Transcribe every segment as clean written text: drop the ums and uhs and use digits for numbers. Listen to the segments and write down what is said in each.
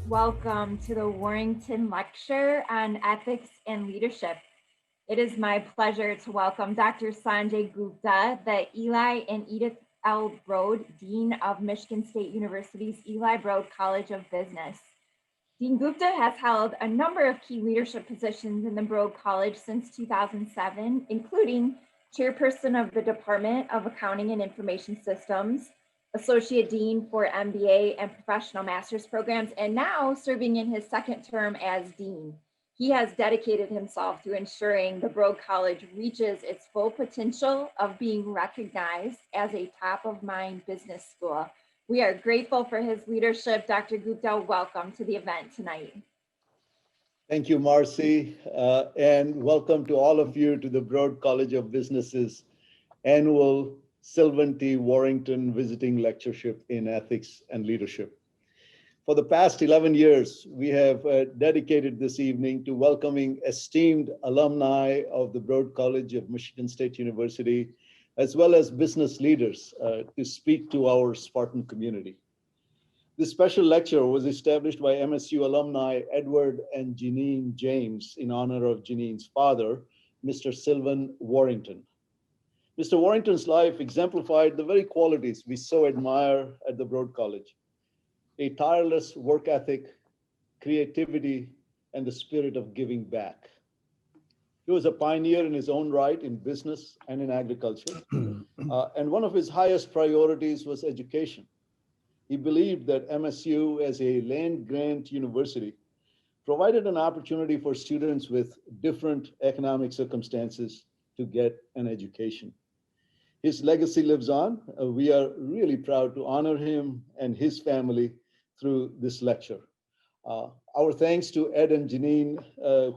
Welcome to the Warrington Lecture on Ethics and Leadership. It is my pleasure to welcome Dr. Sanjay Gupta, the Eli and Edith L. Broad Dean of Michigan State University's Eli Broad College of Business. Dean Gupta has held a number of key leadership positions in the Broad College since 2007, including chairperson of the Department of Accounting and Information Systems, Associate Dean for MBA and Professional Master's Programs, and now serving in his second term as Dean. He has dedicated himself to ensuring the Broad College reaches its full potential of being recognized as a top of mind business school. We are grateful for his leadership. Dr. Gupta, welcome to the event tonight. Thank you, Marcy, and welcome to all of you to the Broad College of Business's annual Sylvan T. Warrington Visiting Lectureship in Ethics and Leadership. For the past 11 years, we have dedicated this evening to welcoming esteemed alumni of the Broad College of Michigan State University, as well as business leaders to speak to our Spartan community. This special lecture was established by MSU alumni Edward and Janine James in honor of Janine's father, Mr. Sylvan Warrington. Mr. Warrington's life exemplified the very qualities we so admire at the Broad College: a tireless work ethic, creativity, and the spirit of giving back. He was a pioneer in his own right in business and in agriculture, and one of his highest priorities was education. He believed that MSU, as a land grant university, provided an opportunity for students with different economic circumstances to get an education. His legacy lives on. We are really proud to honor him and his family through this lecture. Our thanks to Ed and Janine,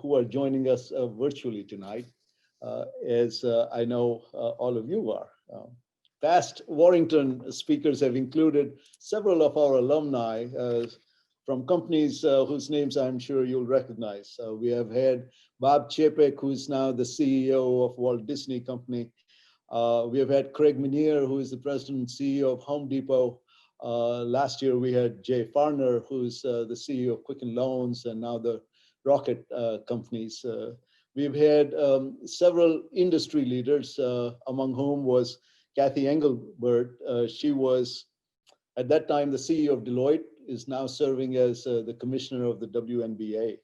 who are joining us virtually tonight, as I know all of you are. Past Warrington speakers have included several of our alumni from companies whose names I'm sure you'll recognize. We have had Bob Chapek, who's now the CEO of Walt Disney Company. We have had Craig Menear, who is the president and CEO of Home Depot. Last year, we had Jay Farner, who's the CEO of Quicken Loans and now the Rocket companies. We've had several industry leaders, among whom was Kathy Engelbert. She was, at that time, the CEO of Deloitte, is now serving as the commissioner of the WNBA.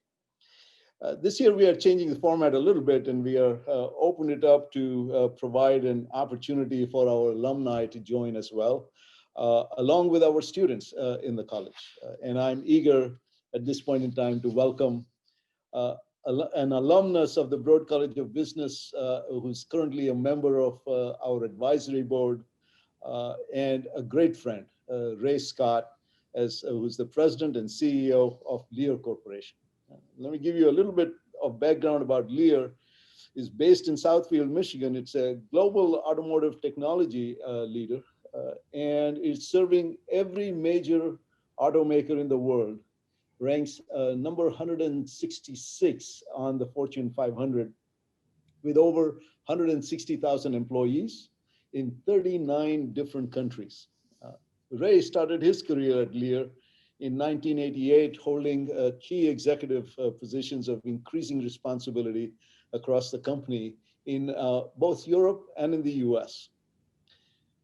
This year, we are changing the format a little bit, and we are opening it up to provide an opportunity for our alumni to join as well, along with our students in the college. And I'm eager at this point in time to welcome an alumnus of the Broad College of Business, who's currently a member of our advisory board, and a great friend, Ray Scott, who's the president and CEO of Lear Corporation. Let me give you a little bit of background about Lear. It's based in Southfield, Michigan. It's a global automotive technology leader, and it's serving every major automaker in the world. Ranks number 166 on the Fortune 500, with over 160,000 employees in 39 different countries. Ray started his career at Lear in 1988, holding key executive positions of increasing responsibility across the company in both Europe and in the US.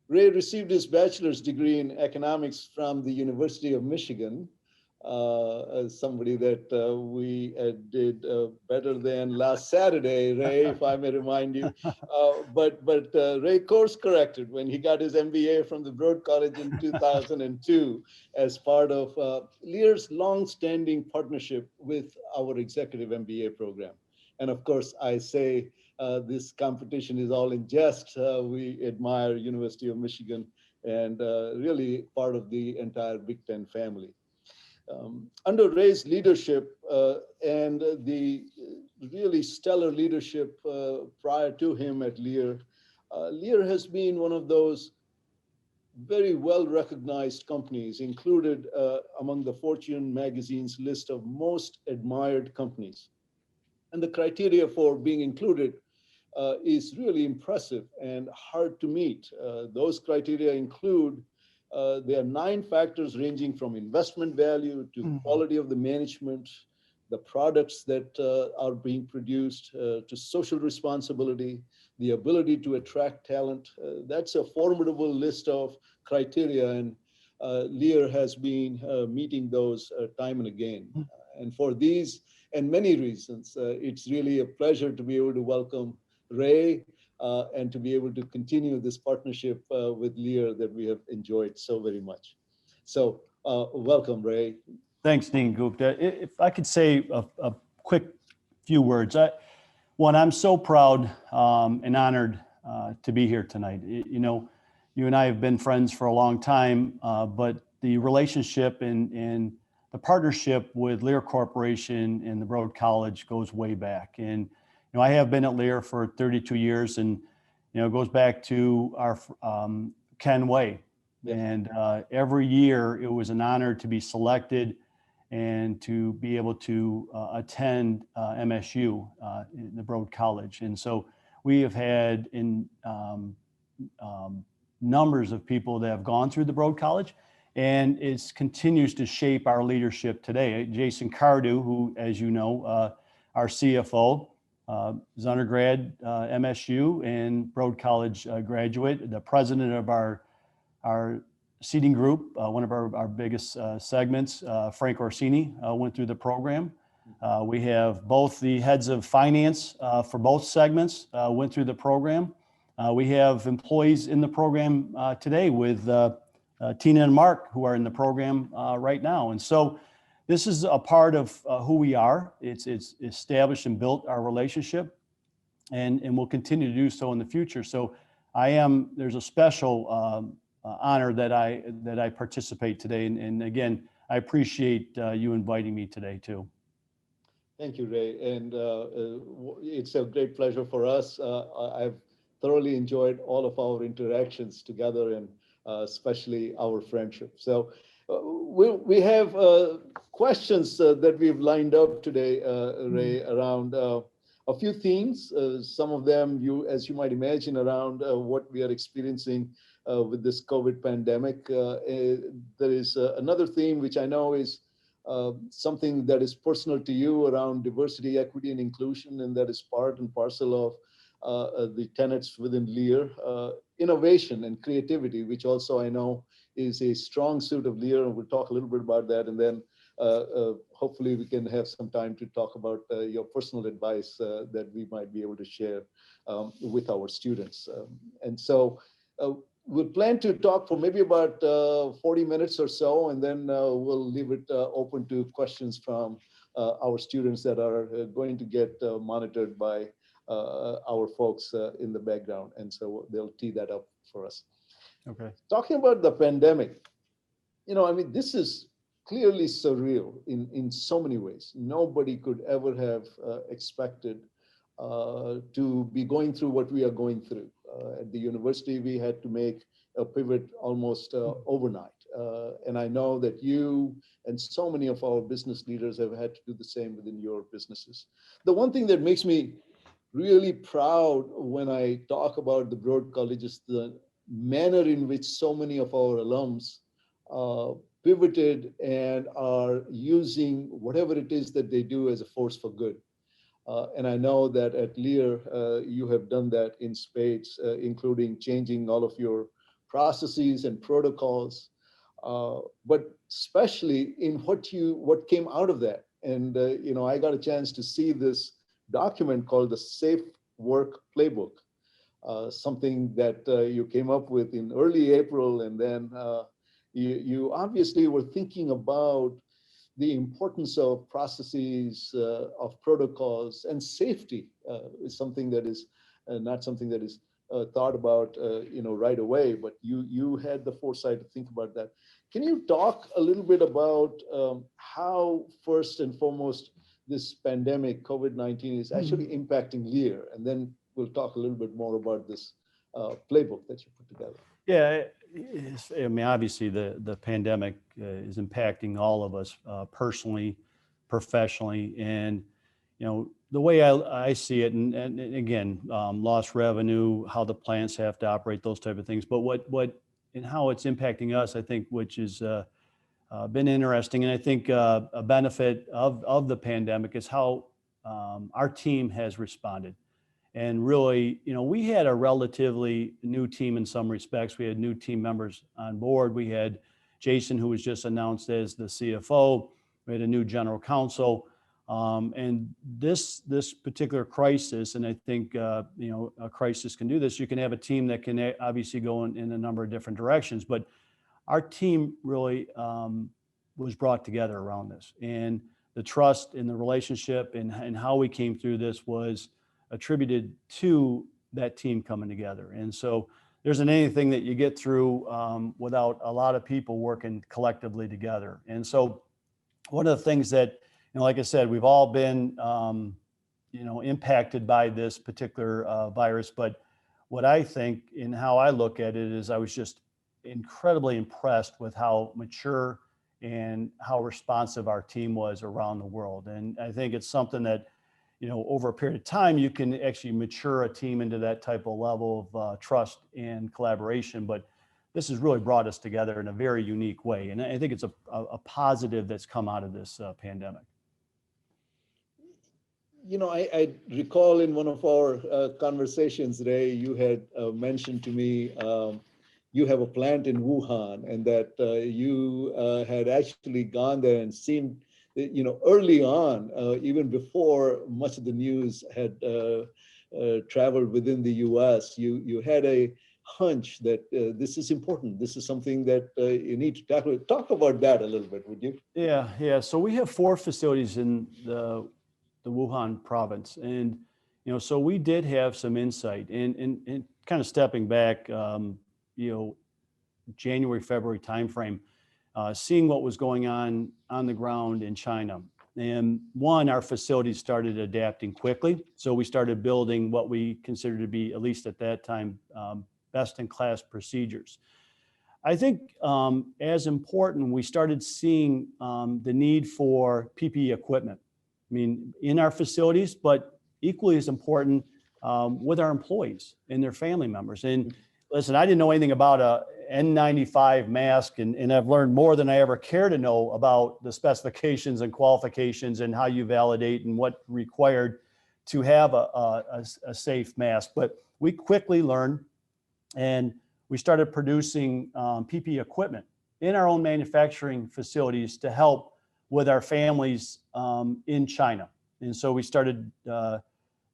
Ray received his bachelor's degree in economics from the University of Michigan, as somebody that we did better than last Saturday, Ray, if I may remind you. But Ray course corrected when he got his MBA from the Broad College in 2002 as part of Lear's long-standing partnership with our executive MBA program. And of course, I say this competition is all in jest. We admire University of Michigan and really part of the entire Big Ten family. Under Ray's leadership and the really stellar leadership prior to him at Lear, Lear has been one of those very well-recognized companies, included among the Fortune magazine's list of most admired companies. And the criteria for being included is really impressive and hard to meet. Those criteria include there are 9 factors ranging from investment value to quality of the management, the products that are being produced, to social responsibility, the ability to attract talent. That's a formidable list of criteria, and Lear has been meeting those time and again. And for these and many reasons, it's really a pleasure to be able to welcome Ray and to be able to continue this partnership with Lear that we have enjoyed so very much. So welcome, Ray. Thanks, Dean Gupta. If I could say a quick few words. One, I'm so proud and honored to be here tonight. You know, you and I have been friends for a long time, but the relationship and the partnership with Lear Corporation and the Broad College goes way back. And, you know, I have been at Lear for 32 years, and, you know, it goes back to our Ken Way. Yes. And every year it was an honor to be selected and to be able to attend MSU in the Broad College. And so we have had numbers of people that have gone through the Broad College, and it continues to shape our leadership today. Jason Cardew, who, as you know, our CFO, is undergrad MSU and Broad College graduate, the president of our seating group, one of our biggest segments, Frank Orsini, went through the program. We have both the heads of finance for both segments went through the program. We have employees in the program today with Tina and Mark, who are in the program right now. And so this is a part of who we are. It's established and built our relationship, and will continue to do so in the future. So there's a special honor that I participate today. And again, I appreciate you inviting me today too. Thank you, Ray. And it's a great pleasure for us. I've thoroughly enjoyed all of our interactions together, and especially our friendship. So we have questions that we've lined up today, Ray, around a few themes. Some of them, as you might imagine, around what we are experiencing with this COVID pandemic. There is another theme, which I know is something that is personal to you, around diversity, equity, and inclusion, and that is part and parcel of the tenets within Lear. Innovation and creativity, which also I know is a strong suit of Lear, and we'll talk a little bit about that. And then hopefully we can have some time to talk about your personal advice that we might be able to share with our students. And so we'll plan to talk for maybe about 40 minutes or so, and then we'll leave it open to questions from our students that are going to get monitored by our folks in the background. And so they'll tee that up for us. Okay. Talking about the pandemic, you know, I mean, this is clearly surreal in so many ways. Nobody could ever have expected to be going through what we are going through. At the university, we had to make a pivot almost overnight. And I know that you and so many of our business leaders have had to do the same within your businesses. The one thing that makes me really proud when I talk about the Broad College is the manner in which so many of our alums pivoted and are using whatever it is that they do as a force for good. And I know that at Lear, you have done that in spades, including changing all of your processes and protocols, but especially in what came out of that. And you know, I got a chance to see this document called the Safe Work Playbook, something that you came up with in early April, and then you obviously were thinking about the importance of processes, of protocols, and safety is something that is not something that is thought about, you know, right away, but you had the foresight to think about that. Can you talk a little bit about how, first and foremost, this pandemic, COVID-19, is actually impacting Lear? And then we'll talk a little bit more about this playbook that you put together. Yeah, I mean, obviously the pandemic is impacting all of us personally, professionally, and you know, the way I see it, and again, lost revenue, how the plants have to operate, those type of things. But what how it's impacting us, I think, which is been interesting. And I think a benefit of the pandemic is how our team has responded. And really, we had a relatively new team in some respects. We had new team members on board. We had Jason, who was just announced as the CFO. We had a new general counsel. And this particular crisis, and I think, a crisis can do this. You can have a team that can obviously go in a number of different directions, but our team really was brought together around this. And the trust in the relationship and how we came through this was attributed to that team coming together. And so there isn't anything that you get through without a lot of people working collectively together. And so one of the things that, like I said, we've all been, impacted by this particular virus. But what I think and how I look at it is I was just incredibly impressed with how mature and how responsive our team was around the world. And I think it's something that, over a period of time, you can actually mature a team into that type of level of trust and collaboration. But this has really brought us together in a very unique way. And I think it's a positive that's come out of this pandemic. I recall in one of our conversations today, you had mentioned to me you have a plant in Wuhan, and that you had actually gone there and seen, early on, even before much of the news had traveled within the US, you had a hunch that this is important. This is something that you need to tackle. Talk about that a little bit, would you? Yeah. So we have 4 facilities in the Wuhan province. And, so we did have some insight and kind of stepping back, January, February timeframe, seeing what was going on the ground in China. And our facilities started adapting quickly. So we started building what we considered to be, at least at that time, best in class procedures. I think as important, we started seeing the need for PPE equipment. I mean, in our facilities, but equally as important with our employees and their family members. And listen, I didn't know anything about a N95 mask, and I've learned more than I ever care to know about the specifications and qualifications and how you validate and what required to have a safe mask. But we quickly learned, and we started producing PPE equipment in our own manufacturing facilities to help with our families in China. And so we started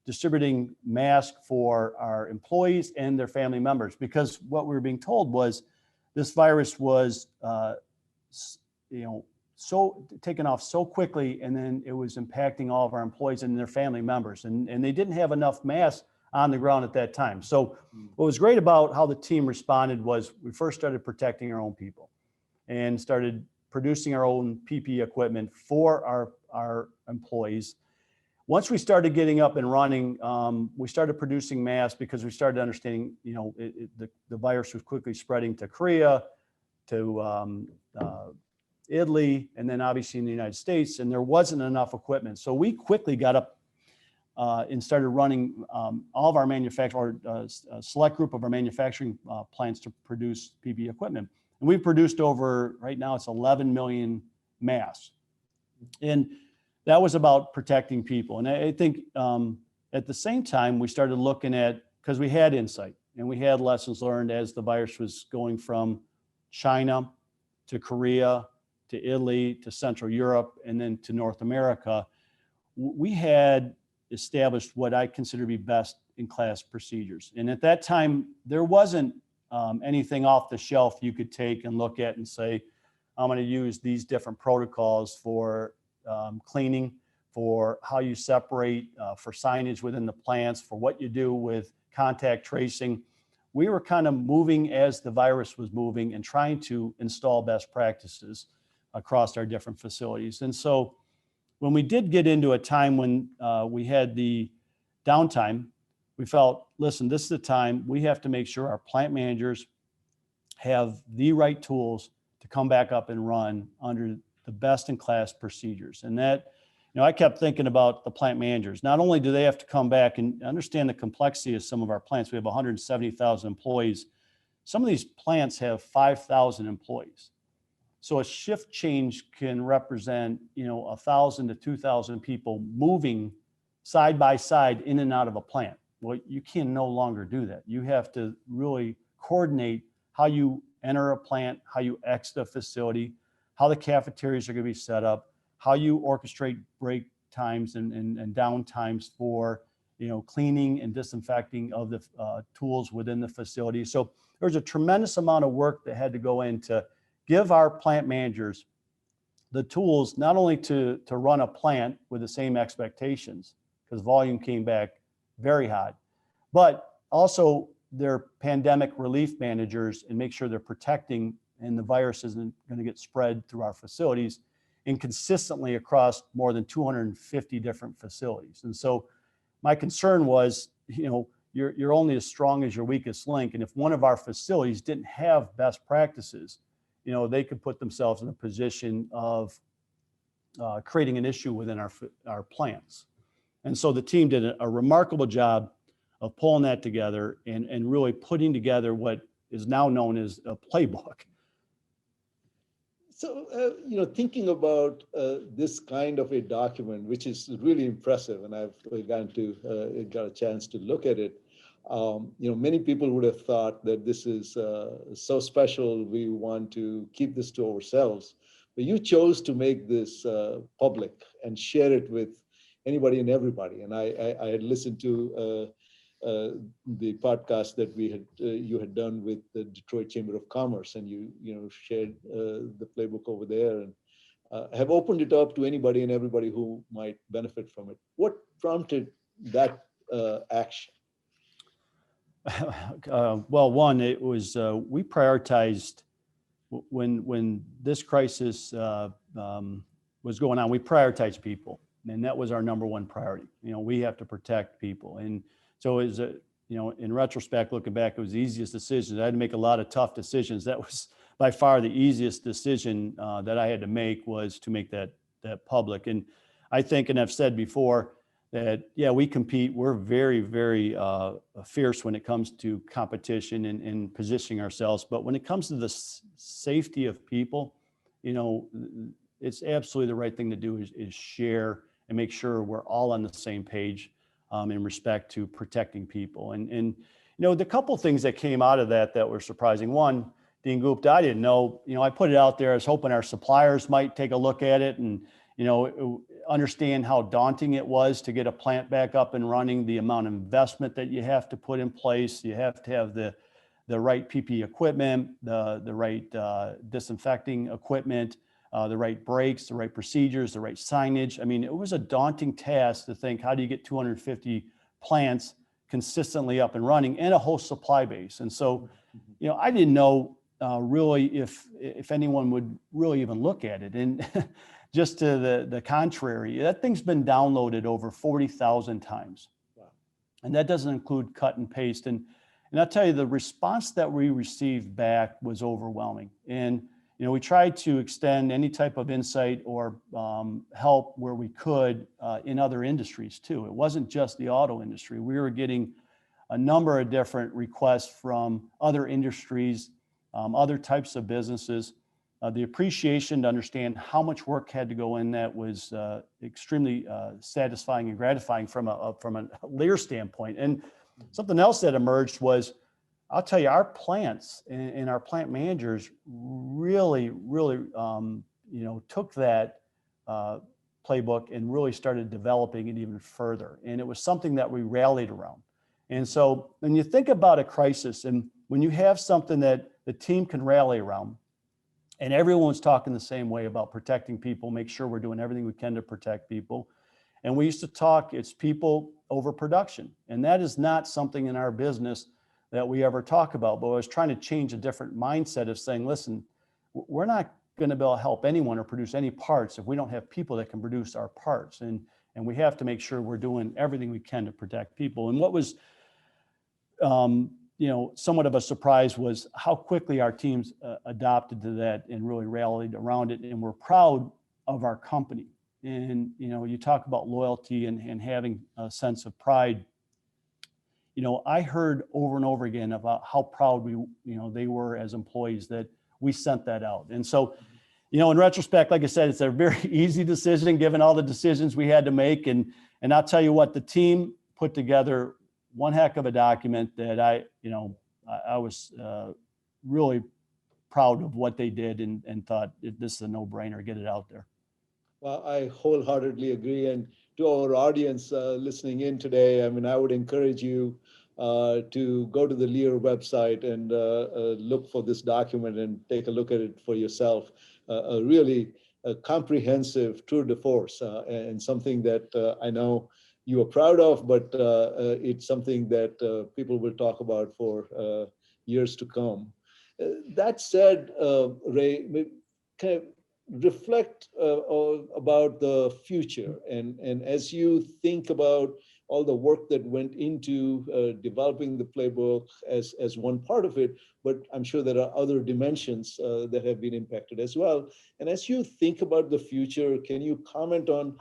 distributing masks for our employees and their family members, because what we were being told was this virus was, so taken off so quickly, and then it was impacting all of our employees and their family members. And they didn't have enough masks on the ground at that time. So what was great about how the team responded was we first started protecting our own people and started producing our own PPE equipment for our employees. Once we started getting up and running, we started producing masks because we started understanding, the virus was quickly spreading to Korea, to Italy, and then obviously in the United States, and there wasn't enough equipment. So we quickly got up and started running all of our manufacturing, or a select group of our manufacturing plants to produce PPE equipment. And we've produced right now it's 11 million masks. And that was about protecting people. And I think at the same time, we started looking at, because we had insight and we had lessons learned as the virus was going from China to Korea, to Italy, to Central Europe, and then to North America. We had established what I consider to be best in class procedures. And at that time, there wasn't anything off the shelf you could take and look at and say, I'm going to use these different protocols for cleaning, for how you separate, for signage within the plants, for what you do with contact tracing. We were kind of moving as the virus was moving and trying to install best practices across our different facilities. And so when we did get into a time when we had the downtime, we felt, listen, this is the time we have to make sure our plant managers have the right tools to come back up and run under the best in class procedures. And that, I kept thinking about the plant managers. Not only do they have to come back and understand the complexity of some of our plants, we have 170,000 employees, some of these plants have 5,000 employees. So a shift change can represent, 1,000 to 2,000 people moving side by side in and out of a plant. Well, you can no longer do that. You have to really coordinate how you enter a plant, how you exit a facility, how the cafeterias are going to be set up, how you orchestrate break times and down times for, cleaning and disinfecting of the tools within the facility. So there's a tremendous amount of work that had to go into give our plant managers the tools, not only to run a plant with the same expectations, because volume came back very high, but also their pandemic relief managers and make sure they're protecting and the virus isn't going to get spread through our facilities and consistently across more than 250 different facilities. And so my concern was, you're only as strong as your weakest link. And if one of our facilities didn't have best practices, they could put themselves in a position of creating an issue within our plants. And so the team did a remarkable job of pulling that together and really putting together what is now known as a playbook. So, thinking about this kind of a document, which is really impressive, and I've got a chance to look at it. Many people would have thought that this is so special, we want to keep this to ourselves. But you chose to make this public and share it with anybody and everybody. And I had listened to the podcast that you had done with the Detroit Chamber of Commerce, and you shared the playbook over there, and have opened it up to anybody and everybody who might benefit from it. What prompted that action? Well, one, it was we prioritized when this crisis was going on. We prioritized people, and that was our number one priority. We have to protect people, and so is in retrospect, looking back, it was the easiest decision. I had to make a lot of tough decisions. That was by far the easiest decision that I had to make, was to make that public. And I think, and I've said before, that, we compete. We're very, very fierce when it comes to competition and positioning ourselves. But when it comes to the safety of people, it's absolutely the right thing to do is share and make sure we're all on the same page in respect to protecting people. And the couple things that came out of that were surprising. One, Dean Gupta, I didn't know, I put it out there. I was hoping our suppliers might take a look at it and, understand how daunting it was to get a plant back up and running, the amount of investment that you have to put in place. You have to have the right PPE equipment, the right disinfecting equipment, the right breaks, the right procedures, the right signage. I mean, it was a daunting task to think, how do you get 250 plants consistently up and running and a whole supply base? And so, I didn't know really if anyone would really even look at it. And just to the contrary, that thing's been downloaded over 40,000 times. Wow. And that doesn't include cut and paste. And I'll tell you, the response that we received back was overwhelming. And we tried to extend any type of insight or help where we could in other industries too. It wasn't just the auto industry. We were getting a number of different requests from other industries, other types of businesses. The appreciation to understand how much work had to go in that was extremely satisfying and gratifying from a Lear standpoint. And something else that emerged was, I'll tell you, our plants and our plant managers really, really, took that playbook and really started developing it even further. And it was something that we rallied around. And so when you think about a crisis and when you have something that the team can rally around, and everyone's talking the same way about protecting people, make sure we're doing everything we can to protect people. And we used to talk, it's people over production. And that is not something in our business that we ever talk about, but I was trying to change a different mindset of saying, listen, we're not going to be able to help anyone or produce any parts if we don't have people that can produce our parts. And we have to make sure we're doing everything we can to protect people. And what was, somewhat of a surprise was how quickly our teams adopted to that and really rallied around it. And we're proud of our company. And, you talk about loyalty and having a sense of pride. I heard over and over again about how proud they were as employees that we sent that out. And so, in retrospect, like I said, it's a very easy decision given all the decisions we had to make. And I'll tell you what, the team put together one heck of a document that I was really proud of what they did and thought this is a no-brainer, get it out there. Well, I wholeheartedly agree. And to our audience listening in today, I mean, I would encourage you to go to the Lear website and look for this document and take a look at it for yourself. A really comprehensive tour de force and something that I know you are proud of, but it's something that people will talk about for years to come. That said, Ray, kind of reflect about the future, and as you think about all the work that went into developing the playbook as one part of it, but I'm sure there are other dimensions that have been impacted as well. And as you think about the future, can you comment on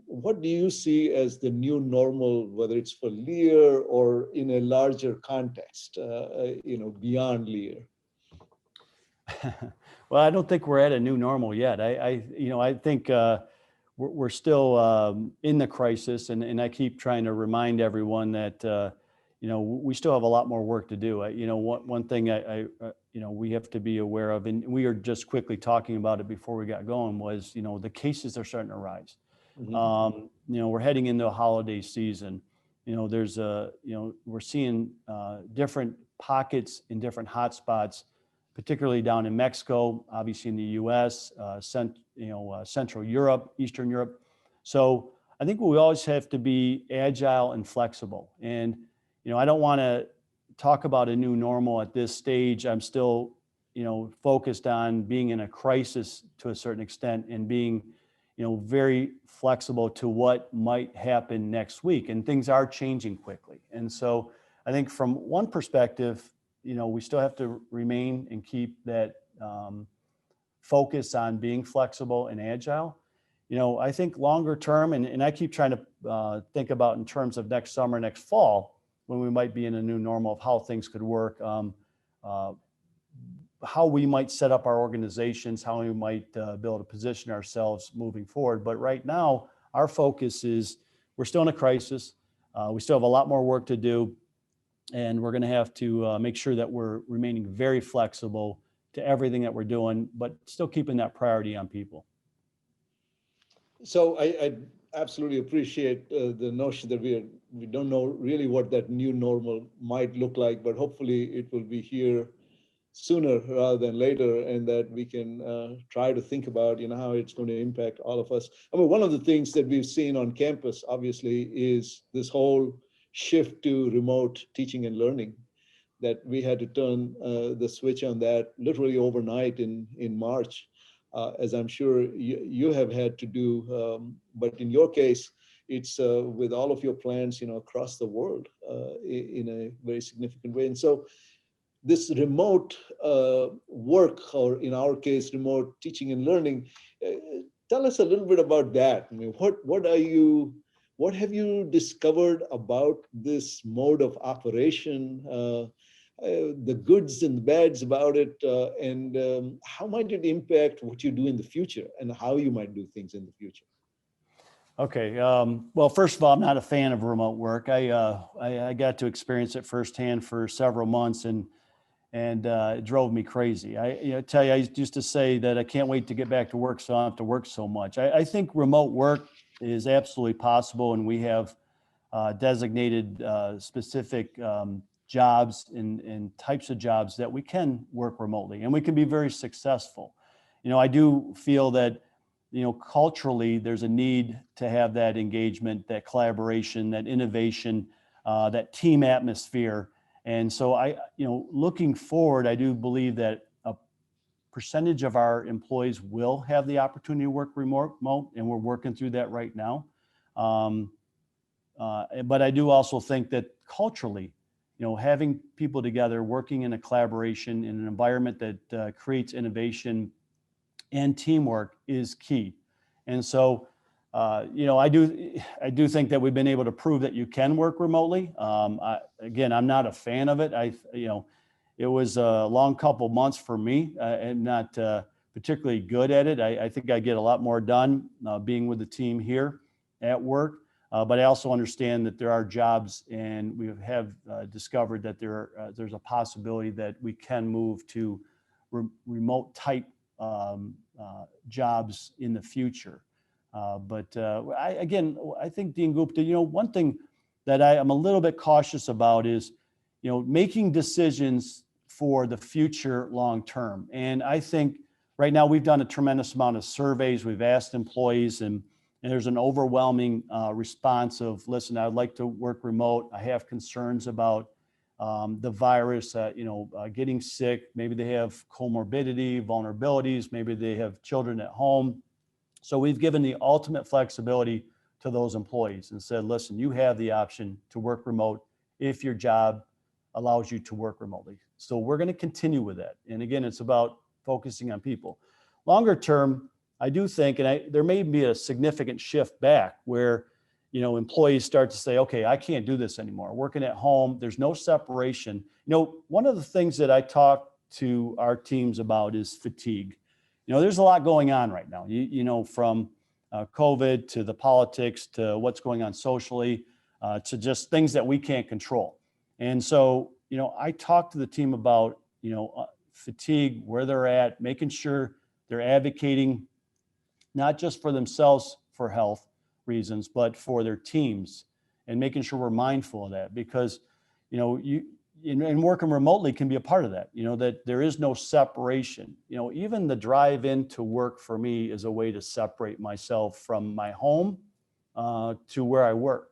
what do you see as the new normal, whether it's for Lear or in a larger context, beyond Lear? Well, I don't think we're at a new normal yet. I think we're still in the crisis, and I keep trying to remind everyone that we still have a lot more work to do. One thing we have to be aware of, and we are just quickly talking about it before we got going, was the cases are starting to rise. Mm-hmm. We're heading into a holiday season. We're seeing different pockets in different hotspots, particularly down in Mexico, obviously in the U.S., Central Europe, Eastern Europe. So I think we always have to be agile and flexible. And, I don't want to talk about a new normal at this stage. I'm still, focused on being in a crisis to a certain extent and being, very flexible to what might happen next week. And things are changing quickly. And so I think from one perspective, we still have to remain and keep that focus on being flexible and agile. I think longer term, and I keep trying to think about in terms of next summer, next fall, when we might be in a new normal of how things could work, how we might set up our organizations, how we might be able to position ourselves moving forward. But right now, our focus is we're still in a crisis. We still have a lot more work to do. And we're going to have to make sure that we're remaining very flexible to everything that we're doing, but still keeping that priority on people. So I absolutely appreciate the notion that we don't know really what that new normal might look like, but hopefully it will be here sooner rather than later, and that we can try to think about how it's going to impact all of us. I mean, one of the things that we've seen on campus, obviously, is this whole shift to remote teaching and learning, that we had to turn the switch on that literally overnight in March, as I'm sure you have had to do. But in your case, it's with all of your plans, across the world in a very significant way. And so this remote work, or in our case, remote teaching and learning, tell us a little bit about that. I mean, what have you discovered about this mode of operation, the goods and the bads about it, and how might it impact what you do in the future and how you might do things in the future? Okay. Well, first of all, I'm not a fan of remote work. I got to experience it firsthand for several months, and it drove me crazy. I tell you, I used to say that I can't wait to get back to work so I don't have to work so much. I think remote work is absolutely possible, and we have designated specific jobs and types of jobs that we can work remotely, and we can be very successful. I do feel that culturally there's a need to have that engagement, that collaboration, that innovation, that team atmosphere. And so looking forward, I do believe that a percentage of our employees will have the opportunity to work remote, and we're working through that right now. But I do also think that culturally, having people together, working in a collaboration in an environment that creates innovation and teamwork is key. And so I do think that we've been able to prove that you can work remotely. Again, I'm not a fan of it. It was a long couple months for me and not particularly good at it. I think I get a lot more done being with the team here at work. But I also understand that there are jobs, and we have discovered that there's a possibility that we can move to remote type jobs in the future. But I think, Dean Gupta, one thing that I am a little bit cautious about is, making decisions for the future long term. And I think right now we've done a tremendous amount of surveys. We've asked employees, and there's an overwhelming response of, listen, I'd like to work remote. I have concerns about the virus, getting sick. Maybe they have comorbidity, vulnerabilities. Maybe they have children at home. So we've given the ultimate flexibility to those employees and said, listen, you have the option to work remote if your job allows you to work remotely. So we're going to continue with that. And again, it's about focusing on people. Longer term, I do think, and there may be a significant shift back where, employees start to say, okay, I can't do this anymore. Working at home, there's no separation. One of the things that I talk to our teams about is fatigue. There's a lot going on right now, from COVID to the politics to what's going on socially to just things that we can't control. And so, I talk to the team about, fatigue, where they're at, making sure they're advocating not just for themselves for health reasons, but for their teams, and making sure we're mindful of that, because, and working remotely can be a part of that, that there is no separation. Even the drive into work for me is a way to separate myself from my home to where I work.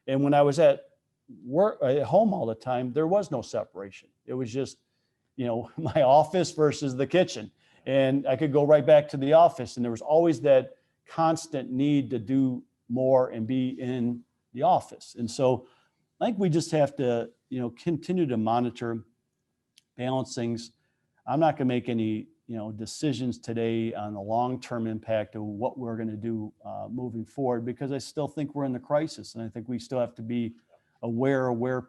And when I was at work at home all the time, there was no separation. It was just, my office versus the kitchen. And I could go right back to the office, and there was always that constant need to do more and be in the office. And so I think we just have to, continue to monitor, balance things. I'm not going to make any, decisions today on the long-term impact of what we're going to do moving forward, because I still think we're in the crisis, and I think we still have to be aware of where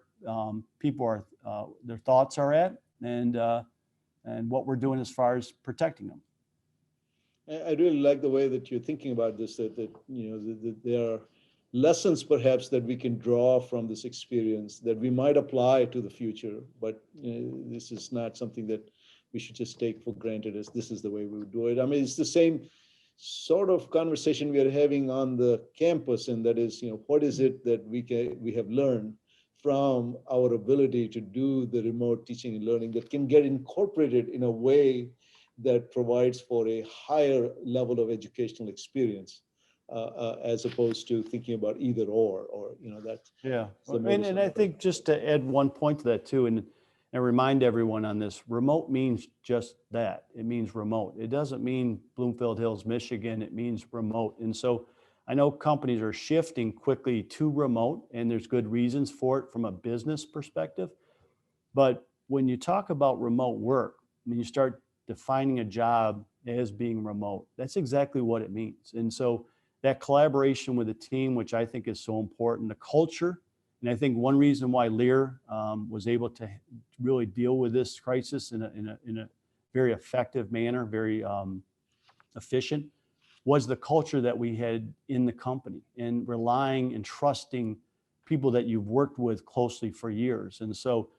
people are, their thoughts are at, and what we're doing as far as protecting them. I really like the way that you're thinking about this, that there are lessons perhaps that we can draw from this experience that we might apply to the future, but this is not something that we should just take for granted as this is the way we would do it. I mean, it's the same sort of conversation we are having on the campus, and that is, what is it that we have learned from our ability to do the remote teaching and learning that can get incorporated in a way that provides for a higher level of educational experience, as opposed to thinking about either or that. Yeah, and I think just to add one point to that too, and remind everyone on this, remote means just that. It means remote. It doesn't mean Bloomfield Hills, Michigan. It means remote. And so I know companies are shifting quickly to remote, and there's good reasons for it from a business perspective. But when you talk about remote work, when you start defining a job as being remote, that's exactly what it means. And so that collaboration with the team, which I think is so important, the culture, and I think one reason why Lear was able to really deal with this crisis in a very effective manner, very efficient, was the culture that we had in the company, and relying and trusting people that you've worked with closely for years. And so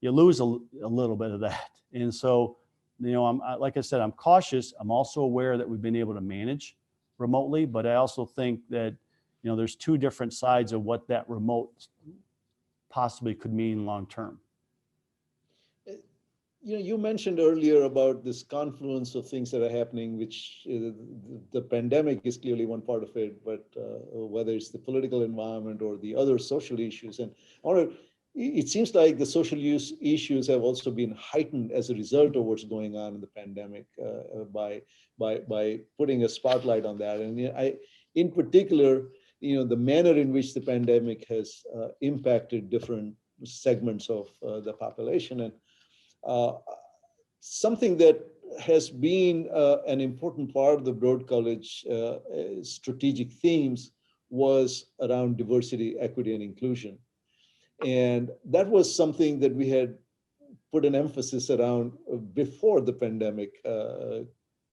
you lose a little bit of that. And so, like I said, I'm cautious. I'm also aware that we've been able to manage remotely, but I also think that, there's two different sides of what that remote possibly could mean long term. You mentioned earlier about this confluence of things that are happening, which the pandemic is clearly one part of it, but whether it's the political environment or the other social issues. And it seems like the social issues have also been heightened as a result of what's going on in the pandemic by putting a spotlight on that. And in particular, the manner in which the pandemic has impacted different segments of the population. And something that has been an important part of the Broad College strategic themes was around diversity, equity, and inclusion. And that was something that we had put an emphasis around before the pandemic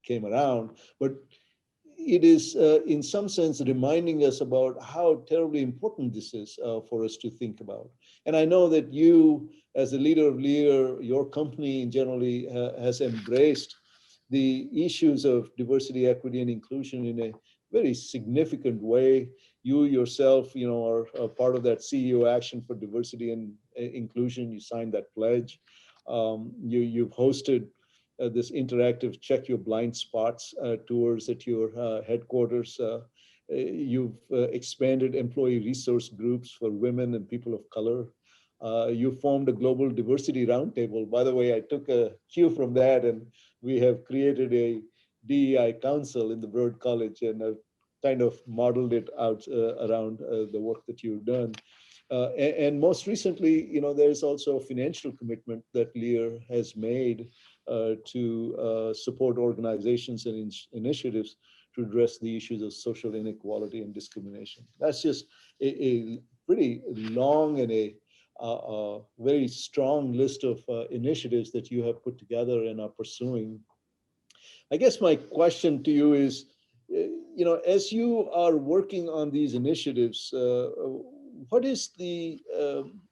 came around. But it is, in some sense, reminding us about how terribly important this is for us to think about. And I know that you, as a leader of Lear, your company generally has embraced the issues of diversity, equity, and inclusion in a very significant way. You yourself, are a part of that CEO Action for Diversity and Inclusion. You signed that pledge. You've hosted this interactive Check Your Blind Spots tours at your headquarters. You've expanded employee resource groups for women and people of color. You formed a global diversity roundtable. By the way, I took a cue from that, and we have created a DEI council in the Broad College, and I've kind of modeled it out around the work that you've done. And most recently, there's also a financial commitment that Lear has made to support organizations and initiatives to address the issues of social inequality and discrimination. That's just a pretty long and a very strong list of initiatives that you have put together and are pursuing. I guess my question to you is, as you are working on these initiatives, what is the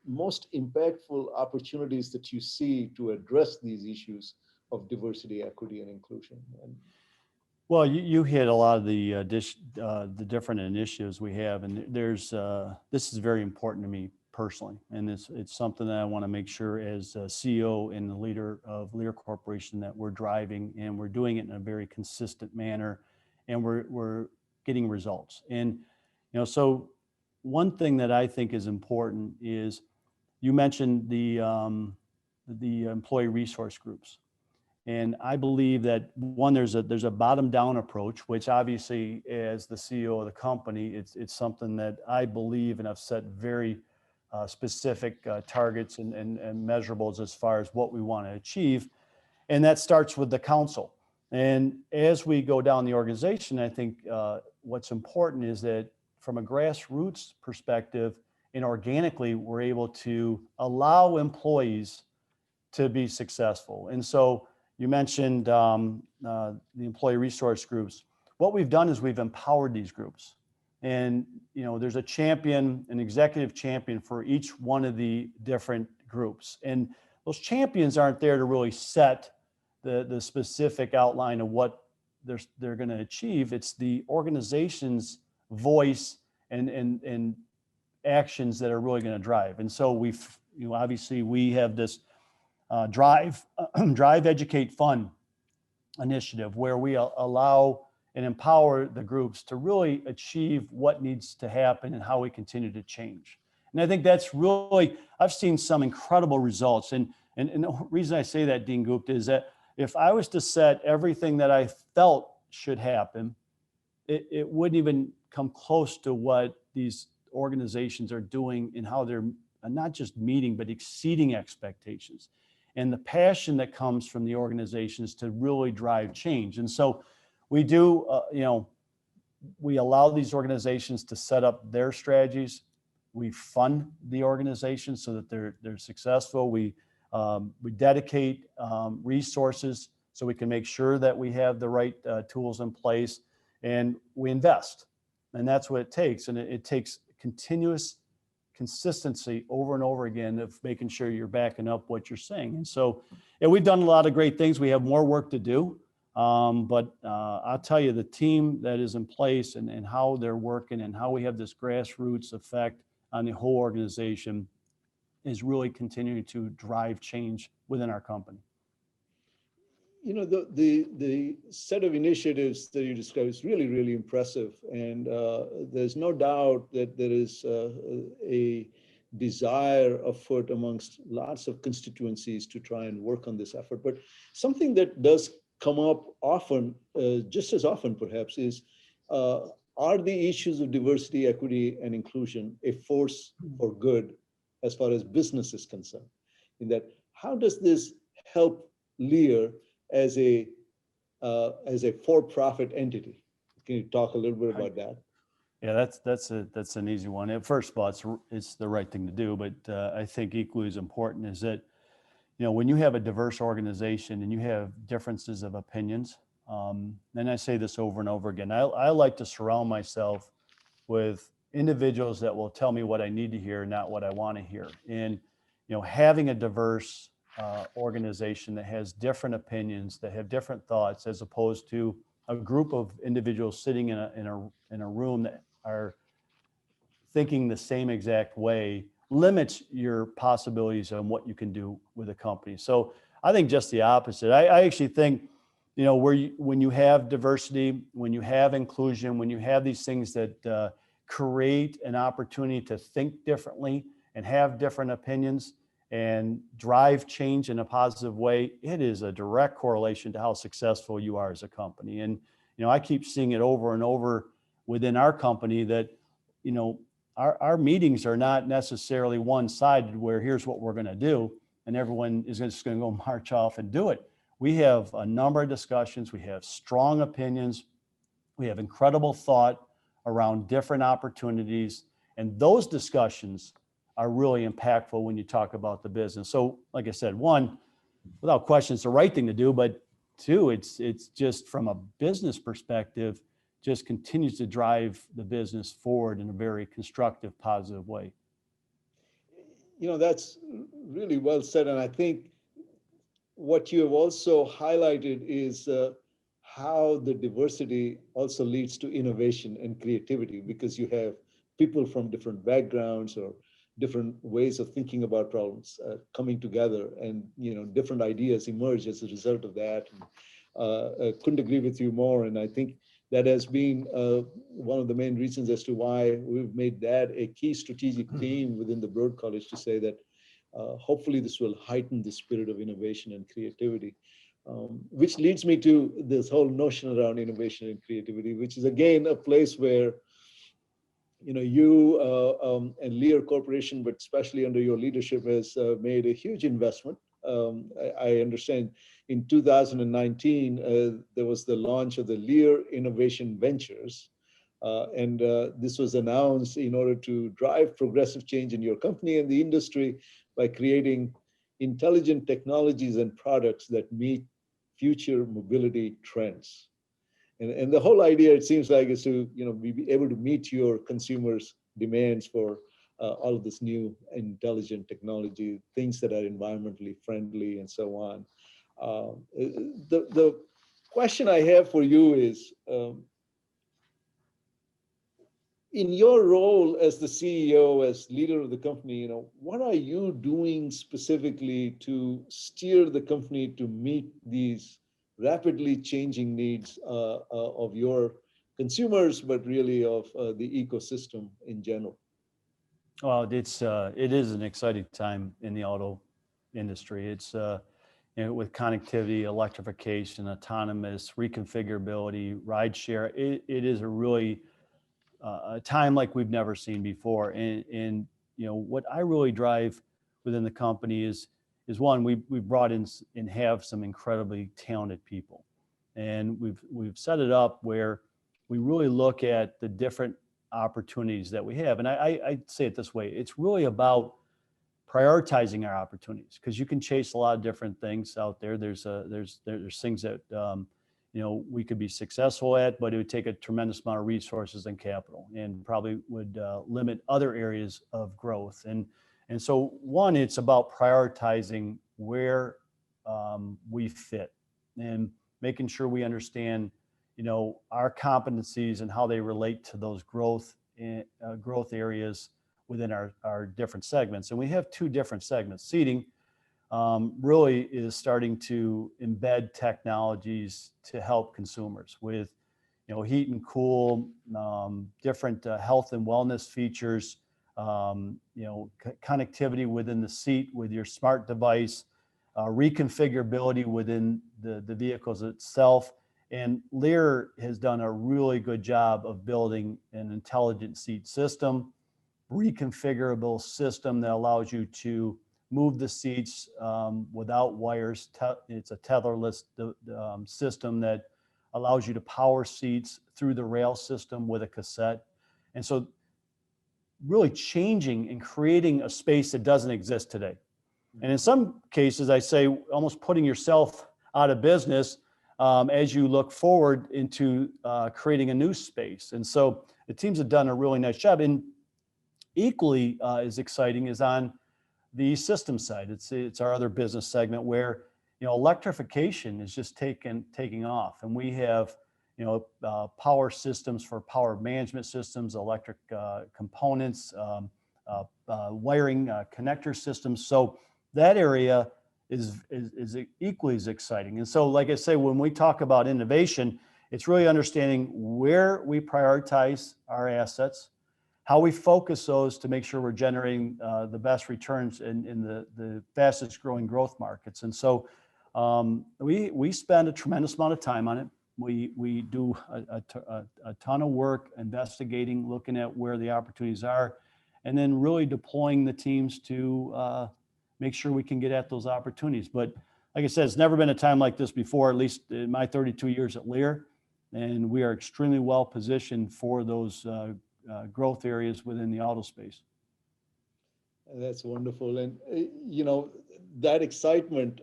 most impactful opportunities that you see to address these issues of diversity, equity, and inclusion? Well, you hit a lot of the different initiatives we have, and this is very important to me personally, and it's something that I want to make sure as CEO and the leader of Lear Corporation that we're driving, and we're doing it in a very consistent manner, and we're getting results. And so one thing that I think is important is you mentioned the employee resource groups. And I believe that one, there's a bottom-down approach, which obviously, as the CEO of the company, it's something that I believe, and I've set very specific targets and measurables as far as what we want to achieve, and that starts with the council. And as we go down the organization, I think what's important is that from a grassroots perspective and organically, we're able to allow employees to be successful. And so you mentioned the employee resource groups. What we've done is we've empowered these groups. And there's a champion, an executive champion for each one of the different groups. And those champions aren't there to really set the specific outline of what they're going to achieve. It's the organization's voice and actions that are really going to drive. And so obviously we have this Drive, Educate, Fund initiative where we allow and empower the groups to really achieve what needs to happen and how we continue to change. And I think that's really, I've seen some incredible results. And the reason I say that, Dean Gupta, is that if I was to set everything that I felt should happen, it wouldn't even come close to what these organizations are doing and how they're not just meeting, but exceeding expectations. And the passion that comes from the organizations to really drive change. And so we do, we allow these organizations to set up their strategies. We fund the organization so that they're successful. We dedicate resources so we can make sure that we have the right tools in place, and we invest. And that's what it takes. And it takes continuous consistency over and over again of making sure you're backing up what you're saying. And so we've done a lot of great things. We have more work to do. But I'll tell you, the team that is in place and how they're working and how we have this grassroots effect on the whole organization is really continuing to drive change within our company. The set of initiatives that you described is really, really impressive. And there's no doubt that there is a desire afoot amongst lots of constituencies to try and work on this effort. But something that does come up often, just as often perhaps, is are the issues of diversity, equity, and inclusion a force for good as far as business is concerned? In that, how does this help Lear as a as a for-profit entity. Can you talk a little bit about that? Yeah, that's an easy one. At first of all, it's the right thing to do, but I think equally as important is that, you know, when you have a diverse organization and you have differences of opinions, and I say this over and over again, I like to surround myself with individuals that will tell me what I need to hear, not what I want to hear. And, you know, having a diverse organization that has different opinions, that have different thoughts, as opposed to a group of individuals sitting in a room that are thinking the same exact way, limits your possibilities on what you can do with a company. So I think just the opposite. I actually think, you know, when you have diversity, when you have inclusion, when you have these things that create an opportunity to think differently and have different opinions and drive change in a positive way, it is a direct correlation to how successful you are as a company. And, you know, I keep seeing it over and over within our company that, you know, our meetings are not necessarily one-sided where here's what we're going to do and everyone is just going to go march off and do it. We have a number of discussions. We have strong opinions. We have incredible thought around different opportunities. And those discussions are really impactful when you talk about the business. So like I said, one, without question, it's the right thing to do, but two, it's just from a business perspective, just continues to drive the business forward in a very constructive, positive way. You know, that's really well said. And I think what you have also highlighted is how the diversity also leads to innovation and creativity, because you have people from different backgrounds or different ways of thinking about problems coming together, and, you know, different ideas emerge as a result of that. And, couldn't agree with you more. And I think that has been one of the main reasons as to why we've made that a key strategic theme within the Broad College, to say that hopefully this will heighten the spirit of innovation and creativity, which leads me to this whole notion around innovation and creativity, which is again a place where, you know, you and Lear Corporation, but especially under your leadership, has made a huge investment. I understand in 2019, there was the launch of the Lear Innovation Ventures. And this was announced in order to drive progressive change in your company and the industry by creating intelligent technologies and products that meet future mobility trends. And the whole idea, it seems like, is to, you know, be able to meet your consumers' demands for all of this new intelligent technology, things that are environmentally friendly and so on. The question I have for you is, in your role as the CEO, as leader of the company, you know, what are you doing specifically to steer the company to meet these rapidly changing needs of your consumers, but really of the ecosystem in general? Well, it is an exciting time in the auto industry. It's you know, with connectivity, electrification, autonomous, reconfigurability, ride share. It is a really a time like we've never seen before. And you know, what I really drive within the company is one, we've brought in and have some incredibly talented people, and we've set it up where we really look at the different opportunities that we have. And I say it this way: it's really about prioritizing our opportunities, because you can chase a lot of different things out there. There's things that you know, we could be successful at, but it would take a tremendous amount of resources and capital, and probably would limit other areas of growth. And so one, it's about prioritizing where we fit and making sure we understand, you know, our competencies and how they relate to those growth areas within our different segments. And we have two different segments. Seating really is starting to embed technologies to help consumers with, you know, heat and cool, different health and wellness features, you know, connectivity within the seat with your smart device, reconfigurability within the vehicles itself. And Lear has done a really good job of building an intelligent seat system, reconfigurable system that allows you to move the seats without wires. It's a tetherless system that allows you to power seats through the rail system with a cassette. And so really changing and creating a space that doesn't exist today. And in some cases, I say almost putting yourself out of business as you look forward into creating a new space. And so the teams have done a really nice job. And equally as exciting is on the system side. It's our other business segment where, electrification is just taking off. And we have, power systems for power management systems, electric components, wiring connector systems. So that area is equally as exciting. And so, like I say, when we talk about innovation, it's really understanding where we prioritize our assets, how we focus those to make sure we're generating the best returns in the fastest growing growth markets. And so we spend a tremendous amount of time on it. We do a ton of work investigating, looking at where the opportunities are, and then really deploying the teams to make sure we can get at those opportunities. But like I said, it's never been a time like this before, at least in my 32 years at Lear, and we are extremely well positioned for those growth areas within the auto space. That's wonderful. And, that excitement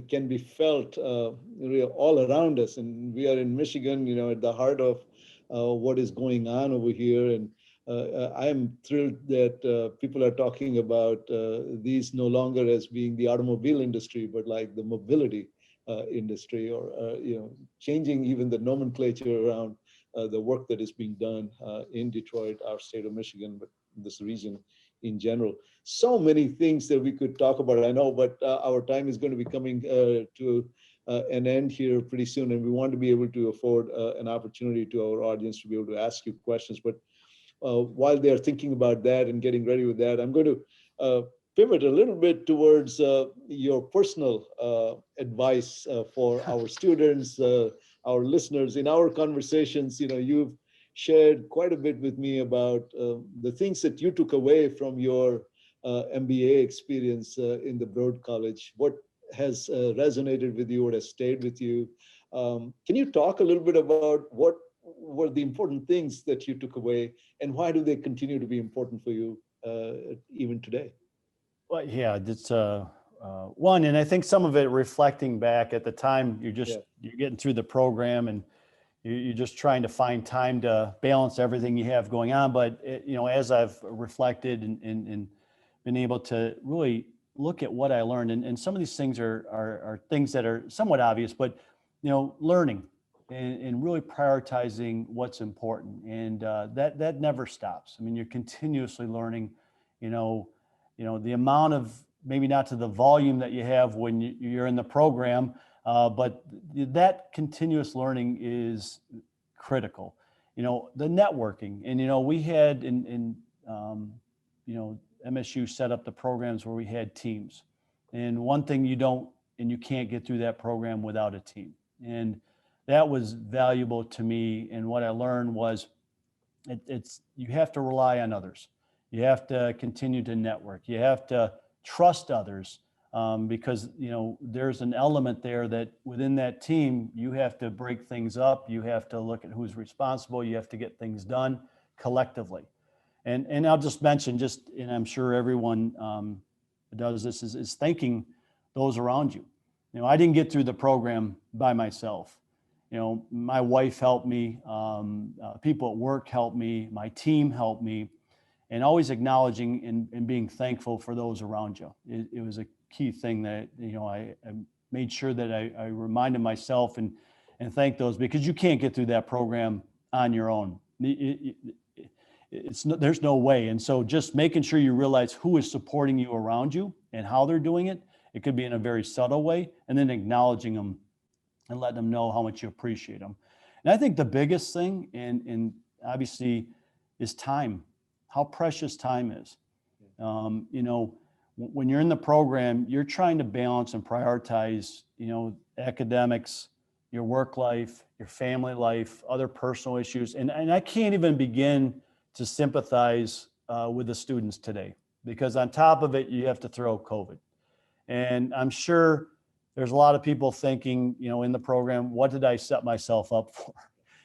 can be felt really all around us. And we are in Michigan, at the heart of what is going on over here. And I am thrilled that people are talking about these no longer as being the automobile industry, but like the mobility industry, or, changing even the nomenclature around the work that is being done in Detroit, our state of Michigan, but this region in general. So many things that we could talk about, I know, but our time is going to be coming to an end here pretty soon, and we want to be able to afford an opportunity to our audience to be able to ask you questions. But while they're thinking about that and getting ready with that, I'm going to pivot a little bit towards your personal advice for our students, our listeners. In our conversations, you've shared quite a bit with me about the things that you took away from your MBA experience in the Broad College. What has resonated with you, what has stayed with you? Can you talk a little bit about what were the important things that you took away, and why do they continue to be important for you even today? Well, yeah, it's one, and I think some of it reflecting back at the time, you're getting through the program and you're just trying to find time to balance everything you have going on. But as I've reflected and been able to really look at what I learned, and some of these things are things that are somewhat obvious, but learning and really prioritizing what's important, and that never stops. I mean, you're continuously learning. The amount of, maybe not to the volume that you have when you're in the program, but that continuous learning is critical. The networking, and we had in MSU set up the programs where we had teams, and one thing you can't get through that program without a team, and that was valuable to me. And what I learned was you have to rely on others. You have to continue to network. You have to trust others, because there's an element there that within that team, you have to break things up. You have to look at who's responsible. You have to get things done collectively. And I'll just mention, and I'm sure everyone does this, is thanking those around you. I didn't get through the program by myself. My wife helped me, people at work helped me, my team helped me, and always acknowledging and being thankful for those around you. It was a key thing that, I made sure that I reminded myself and thank those, because you can't get through that program on your own. There's no way. And so just making sure you realize who is supporting you around you and how they're doing it. It could be in a very subtle way, and then acknowledging them and letting them know how much you appreciate them. And I think the biggest thing, and obviously, is time. How precious time is. When you're in the program, you're trying to balance and prioritize, academics, your work life, your family life, other personal issues. And I can't even begin to sympathize with the students today, because on top of it, you have to throw COVID. And I'm sure there's a lot of people thinking, in the program, what did I set myself up for?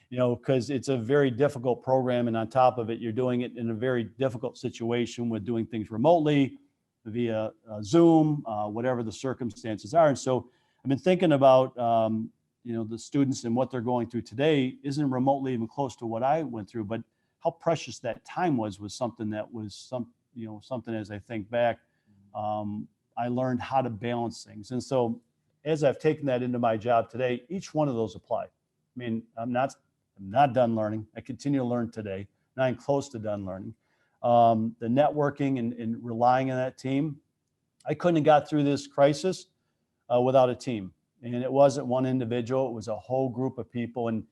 Because it's a very difficult program. And on top of it, you're doing it in a very difficult situation with doing things remotely via Zoom, whatever the circumstances are. And so I've been thinking about, the students and what they're going through today isn't remotely even close to what I went through, but how precious that time was something that was something as I think back, I learned how to balance things. And so as I've taken that into my job today, each one of those apply. I mean, I'm not done learning. I continue to learn today. Not even close to done learning. The networking and relying on that team. I couldn't have got through this crisis without a team. And it wasn't one individual, it was a whole group of people. And,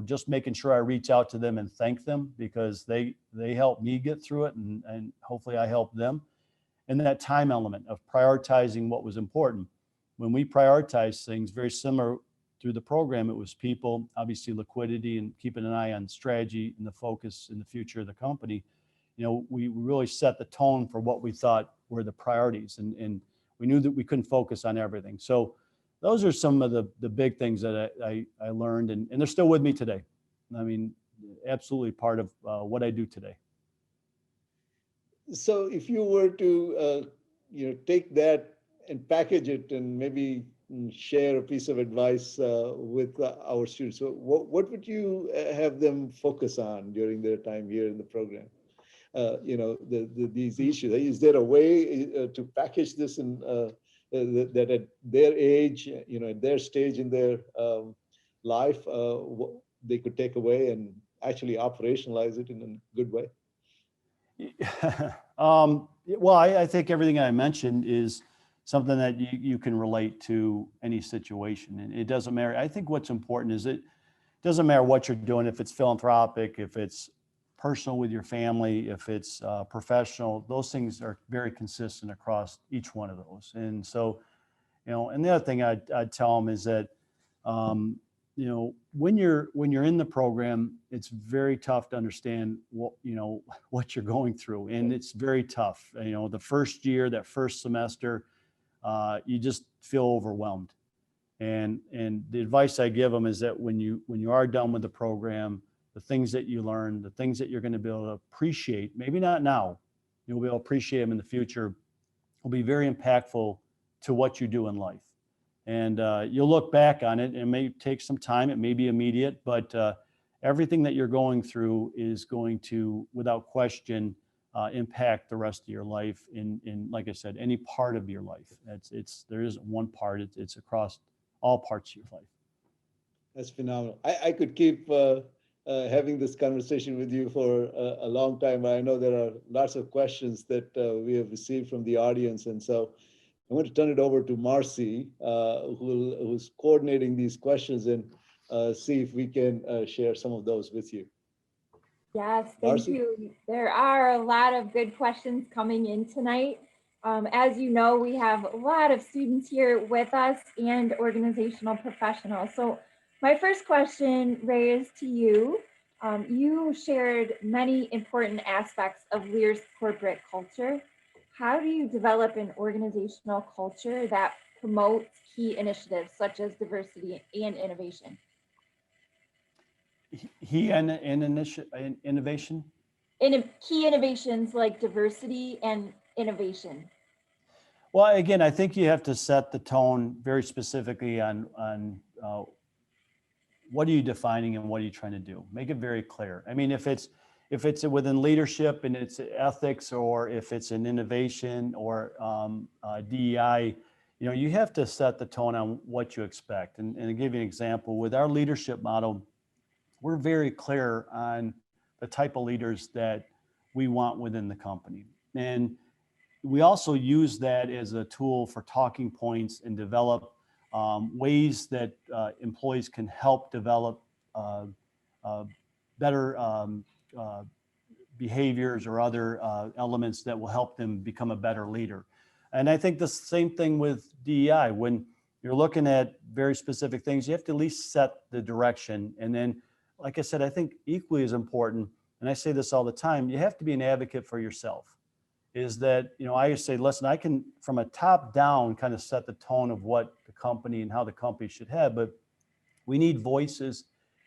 just making sure I reach out to them and thank them because they helped me get through it and hopefully I helped them. And that time element of prioritizing what was important. When we prioritize things, very similar through the program, it was people, obviously liquidity and keeping an eye on strategy and the focus in the future of the company. We really set the tone for what we thought were the priorities and we knew that we couldn't focus on everything. So those are some of the big things that I learned and they're still with me today. I mean, absolutely part of what I do today. So if you were to, take that and package it and maybe share a piece of advice with our students, so what would you have them focus on during their time here in the program? These issues. Is there a way to package this in that at their age, at their stage in their life, they could take away and actually operationalize it in a good way? Well, I think everything I mentioned is something that you can relate to any situation, and it doesn't matter. I think what's important is it doesn't matter what you're doing, if it's philanthropic, if it's personal with your family, if it's professional, those things are very consistent across each one of those. And so, and the other thing I'd tell them is that, when you're in the program, it's very tough to understand what you're going through. And it's very tough. The first year, that first semester, you just feel overwhelmed. And the advice I give them is that when you are done with the program, the things that you learn, the things that you're going to be able to appreciate, maybe not now, you'll be able to appreciate them in the future, will be very impactful to what you do in life. And you'll look back on it, and it may take some time, it may be immediate, but everything that you're going through is going to, without question, impact the rest of your life in, like I said, any part of your life. There isn't one part, it's across all parts of your life. That's phenomenal. I could keep having this conversation with you for a long time. I know there are lots of questions that we have received from the audience. And so I'm going to turn it over to Marcy, who's coordinating these questions and see if we can share some of those with you. Yes, thank Marcy? you. There are a lot of good questions coming in tonight. As you know, we have a lot of students here with us and organizational professionals. So my first question, Ray, is to you. You shared many important aspects of Lear's corporate culture. How do you develop an organizational culture that promotes key initiatives such as diversity and innovation? Innovation? Key innovations like diversity and innovation. Well, again, I think you have to set the tone very specifically on what are you defining and what are you trying to do? Make it very clear. I mean, if it's within leadership and it's ethics, or if it's an innovation or DEI, you have to set the tone on what you expect. And to give you an example, with our leadership model, we're very clear on the type of leaders that we want within the company. And we also use that as a tool for talking points and develop ways that employees can help develop better behaviors or other elements that will help them become a better leader. And I think the same thing with DEI. When you're looking at very specific things, you have to at least set the direction. And then, like I said, I think equally as important, and I say this all the time, you have to be an advocate for yourself. is that, I say, listen, I can, from a top down, kind of set the tone of what the company and how the company should have, but we need voices,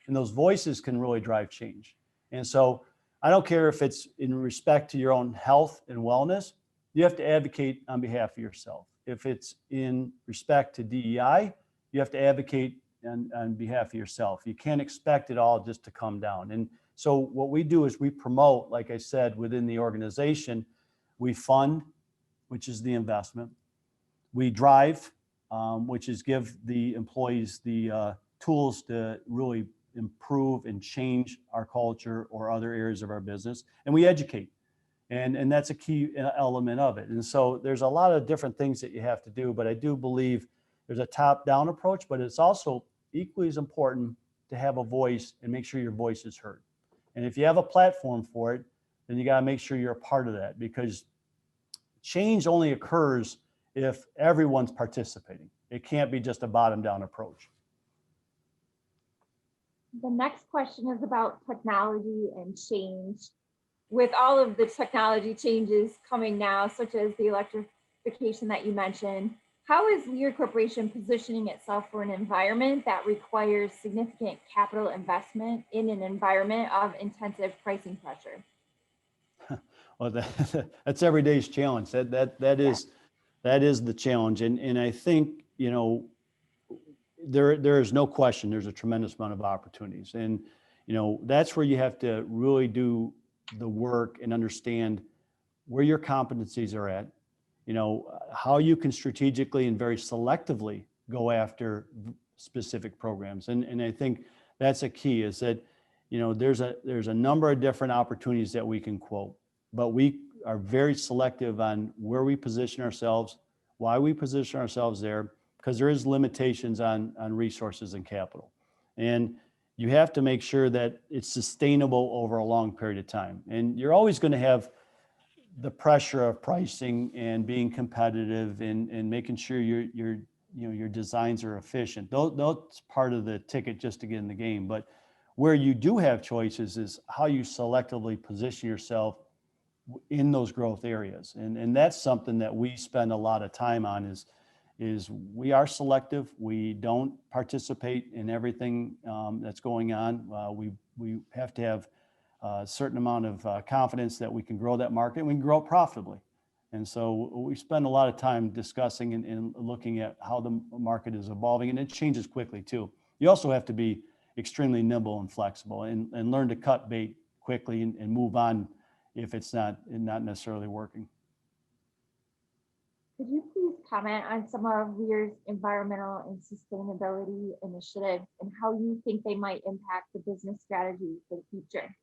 and those voices can really drive change. And so I don't care if it's in respect to your own health and wellness, you have to advocate on behalf of yourself. If it's in respect to DEI, you have to advocate on behalf of yourself. You can't expect it all just to come down. And so what we do is we promote, like I said, within the organization, we fund, which is the investment. We drive, which is give the employees the tools to really improve and change our culture or other areas of our business. And we educate. And that's a key element of it. And so there's a lot of different things that you have to do, but I do believe there's a top-down approach, but it's also equally as important to have a voice and make sure your voice is heard. And if you have a platform for it, then you got to make sure you're a part of that, because change only occurs if everyone's participating. It can't be just a bottom-down approach. The next question is about technology and change. With all of the technology changes coming now, such as the electrification that you mentioned, how is Lear Corporation positioning itself for an environment that requires significant capital investment in an environment of intensive pricing pressure? Well, that's every day's challenge. That is the challenge, and I think there is no question there's a tremendous amount of opportunities, and that's where you have to really do the work and understand where your competencies are at, how you can strategically and very selectively go after specific programs. And I think that's a key, is that, there's a number of different opportunities that we can quote, but we are very selective on where we position ourselves, why we position ourselves there, because there is limitations on resources and capital. And you have to make sure that it's sustainable over a long period of time. And you're always going to have the pressure of pricing and being competitive and making sure your designs are efficient. That's part of the ticket just to get in the game. But where you do have choices is how you selectively position yourself in those growth areas. And that's something that we spend a lot of time on, is we are selective. We don't participate in everything that's going on. We have to have a certain amount of confidence that we can grow that market and we can grow it profitably. And so we spend a lot of time discussing and looking at how the market is evolving, and it changes quickly too. You also have to be extremely nimble and flexible and learn to cut bait quickly and move on if it's not necessarily working. Could you please comment on some of Lear's environmental and sustainability initiatives and how you think they might impact the business strategy for the future?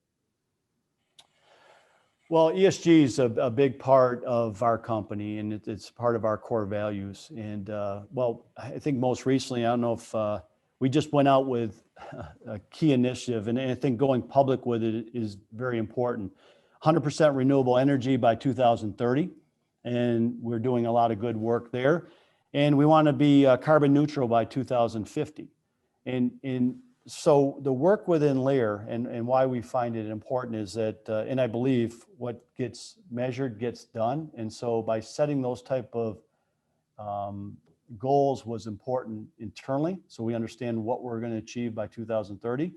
Well, ESG is a big part of our company, and it's part of our core values. And I think most recently, I don't know if we just went out with a key initiative, and I think going public with it is very important. 100% renewable energy by 2030. And we're doing a lot of good work there. And we want to be carbon neutral by 2050. And so the work within Lear and why we find it important is that, and I believe what gets measured gets done. And so by setting those type of goals was important internally, so we understand what we're going to achieve by 2030.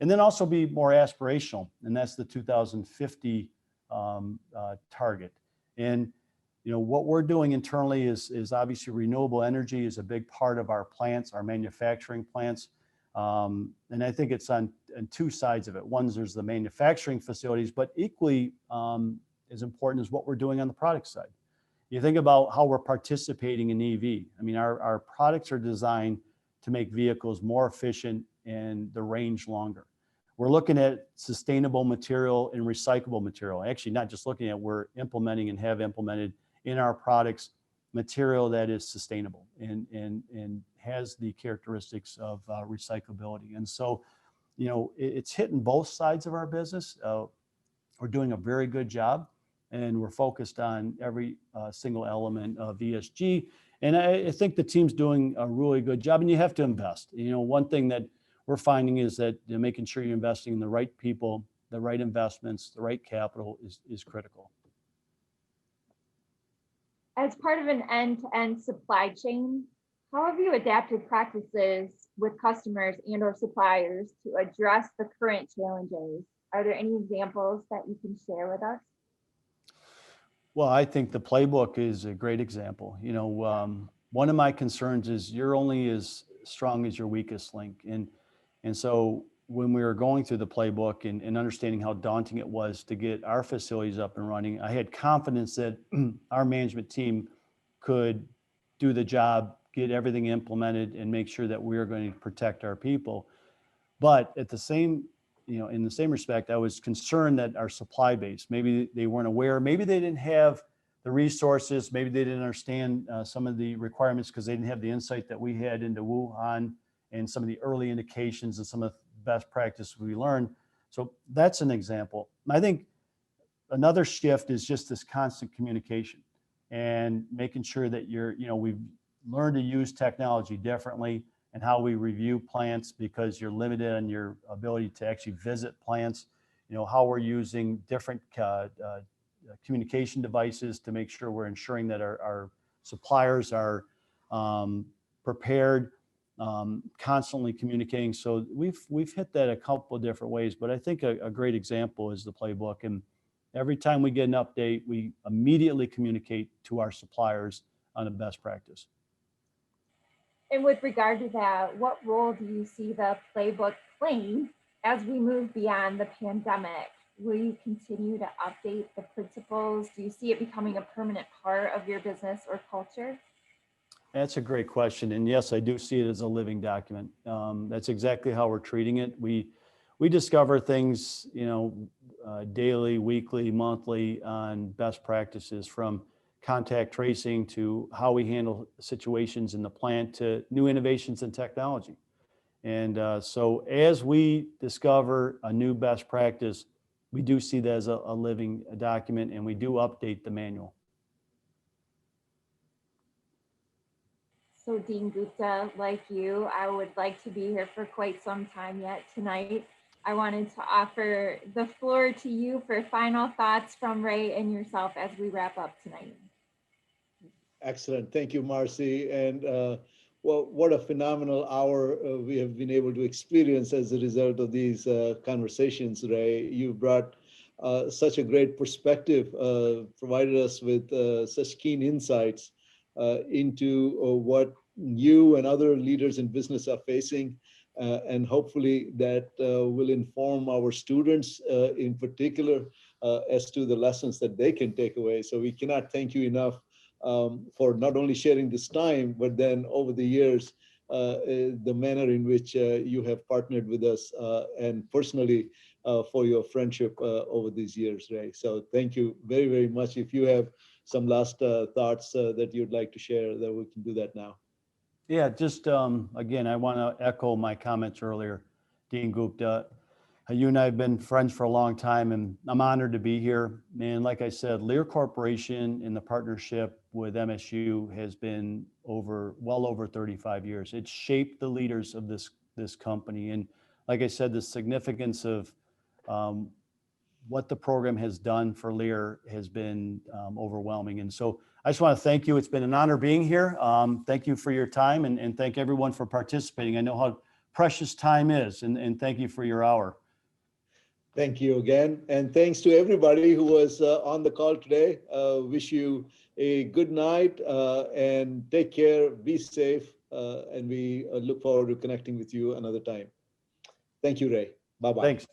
And then also be more aspirational, and that's the 2050 target. And what we're doing internally is obviously renewable energy is a big part of our plants, our manufacturing plants. And I think it's on two sides of it. One, there's the manufacturing facilities, but equally as important is what we're doing on the product side. You think about how we're participating in EV. I mean, our products are designed to make vehicles more efficient and the range longer. We're looking at sustainable material and recyclable material. Actually, not just looking at, we're implementing and have implemented in our products material that is sustainable and has the characteristics of recyclability. And so, it's hitting both sides of our business. We're doing a very good job, and we're focused on every single element of ESG. And I think the team's doing a really good job, and you have to invest. One thing that we're finding is that making sure you're investing in the right people, the right investments, the right capital is critical. As part of an end-to-end supply chain, how have you adapted practices with customers and or suppliers to address the current challenges? Are there any examples that you can share with us? Well, I think the playbook is a great example. One of my concerns is you're only as strong as your weakest link. And so when we were going through the playbook and understanding how daunting it was to get our facilities up and running, I had confidence that our management team could do the job, get everything implemented, and make sure that we are going to protect our people. But at the same, in the same respect, I was concerned that our supply base, maybe they weren't aware, maybe they didn't have the resources, maybe they didn't understand some of the requirements because they didn't have the insight that we had into Wuhan and some of the early indications and some of the best practice we learned. So that's an example. I think another shift is just this constant communication and making sure that we've learned to use technology differently and how we review plants because you're limited on your ability to actually visit plants, how we're using different communication devices to make sure we're ensuring that our suppliers are prepared, constantly communicating. So we've hit that a couple of different ways, but I think a great example is the playbook. And every time we get an update, we immediately communicate to our suppliers on the best practice. And with regard to that, what role do you see the playbook playing as we move beyond the pandemic? Will you continue to update the principles? Do you see it becoming a permanent part of your business or culture? That's a great question. And yes, I do see it as a living document. That's exactly how we're treating it. We discover things, daily, weekly, monthly on best practices, from contact tracing to how we handle situations in the plant to new innovations in technology. And so as we discover a new best practice, we do see that as a living document, and we do update the manual. So Dean Gupta, like you, I would like to be here for quite some time yet tonight. I wanted to offer the floor to you for final thoughts from Ray and yourself as we wrap up tonight. Excellent. Thank you, Marcy. And well, what a phenomenal hour we have been able to experience as a result of these conversations, Ray. You brought such a great perspective, provided us with such keen insights into what you and other leaders in business are facing. And hopefully that will inform our students in particular as to the lessons that they can take away. So we cannot thank you enough for not only sharing this time, but then over the years, the manner in which you have partnered with us and personally for your friendship over these years, Ray. So thank you very, very much. If you have some last thoughts that you'd like to share, that we can do that now. Yeah, just again, I want to echo my comments earlier, Dean Gupta. You and I have been friends for a long time, and I'm honored to be here. And like I said, Lear Corporation in the partnership with MSU has been well over 35 years. It's shaped the leaders of this company. And like I said, the significance of what the program has done for Lear has been overwhelming. And so I just want to thank you. It's been an honor being here. Thank you for your time, and thank everyone for participating. I know how precious time is, and thank you for your hour. Thank you again. And thanks to everybody who was on the call today. Wish you a good night and take care, be safe, and we look forward to connecting with you another time. Thank you, Ray. Bye-bye. Thanks.